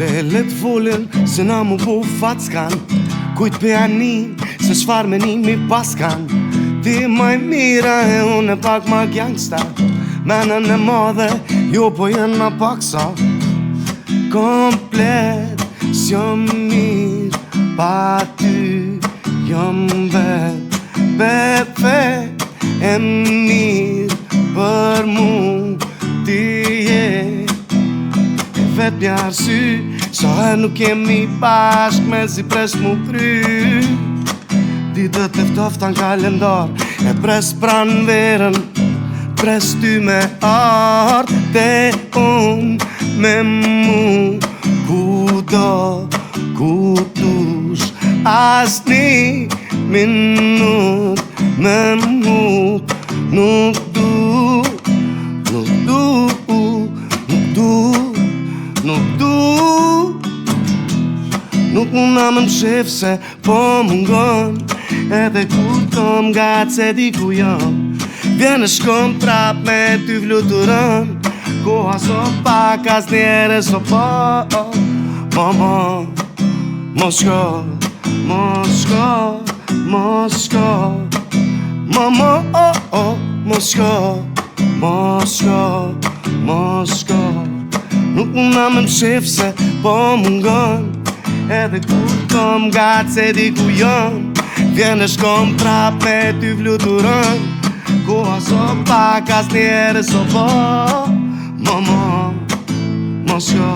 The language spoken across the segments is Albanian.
Lele t'folin se na mu po fackan, kujt pianin se çfar menimi paskan. Ti maj mira e unë pak ma gangsta, menën e madhe jo po jena paksa. Komplet s'jom mirë pa ty, jom vet perfekt e mirë për mu ti je. E vet një arsy sa nuk jemi bashk me si pres mu kry. Ditët e ftofta n'kalendar e pres pran verën, pres ty me art te unë me mu kudo ku tush. Asni minut me mu nuk du, nuk du, nuk du, nuk du. Nuk muna më mshef se po mungon, edhe kur tom gat se di ku jam. Vjen e shkom prap me ty fluturon, koha so pak as njerë so po. Mama, mos shko, mos shko, mos shko. Mama, mos shko, mos shko, mos shko. Nuk muna më mshef se po mungon, edhe kur kom gat se di ku jam. Vjen e shkom prap me ty fluturon, koha so pak as njerë so po. Mama, mos shko,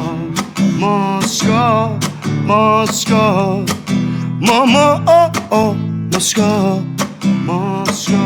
mos shko, mos shko. Mama, mos shko, mos shko.